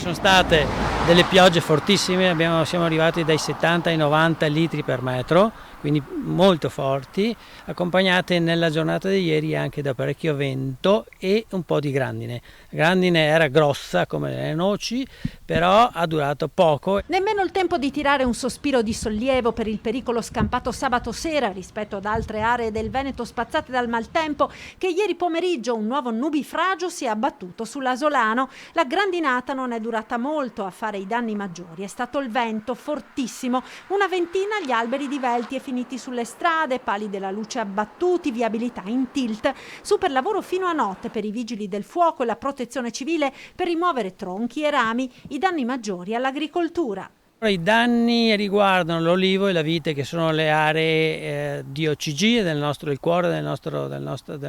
sono state delle piogge fortissime, siamo arrivati dai 70 ai 90 litri per metro, quindi molto forti, accompagnate nella giornata di ieri anche da parecchio vento e un po' di grandine. La grandine era grossa come le noci, però ha durato poco. Nemmeno il tempo di tirare un sospiro di sollievo per il pericolo scampato sabato sera rispetto ad altre aree del Veneto spazzate dal maltempo, che ieri pomeriggio un nuovo nubifragio si è abbattuto sull'Asolano. La grandinata non è durata molto a fare i danni maggiori, è stato il vento fortissimo, una ventina gli alberi divelti e finiti sulle strade, pali della luce abbattuti, viabilità in tilt, super lavoro fino a notte per i vigili del fuoco e la protezione civile per rimuovere tronchi e rami, i danni maggiori all'agricoltura. I danni riguardano l'olivo e la vite, che sono le aree di OCG, il cuore della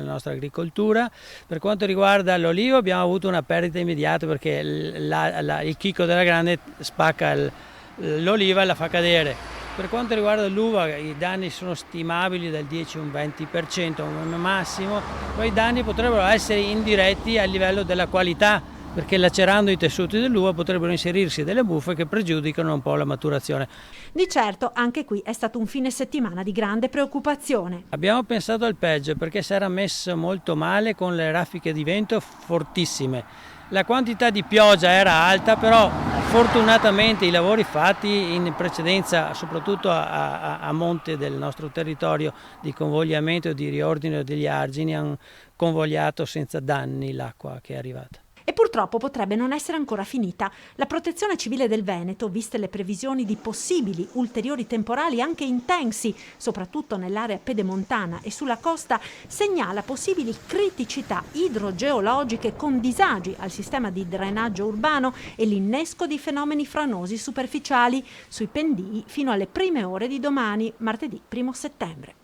nostra agricoltura. Per quanto riguarda l'olivo abbiamo avuto una perdita immediata perché il chicco della grande spacca l'oliva e la fa cadere. Per quanto riguarda l'uva i danni sono stimabili dal 10 al 20% come massimo, poi i danni potrebbero essere indiretti a livello della qualità, perché lacerando i tessuti dell'uva potrebbero inserirsi delle muffe che pregiudicano un po' la maturazione. Di certo anche qui è stato un fine settimana di grande preoccupazione. Abbiamo pensato al peggio perché si era messo molto male con le raffiche di vento fortissime. La quantità di pioggia era alta, però fortunatamente i lavori fatti in precedenza, soprattutto a monte del nostro territorio di convogliamento e di riordine degli argini, hanno convogliato senza danni l'acqua che è arrivata. E purtroppo potrebbe non essere ancora finita. La Protezione Civile del Veneto, viste le previsioni di possibili ulteriori temporali anche intensi, soprattutto nell'area pedemontana e sulla costa, segnala possibili criticità idrogeologiche con disagi al sistema di drenaggio urbano e l'innesco di fenomeni franosi superficiali sui pendii fino alle prime ore di domani, martedì 1 settembre.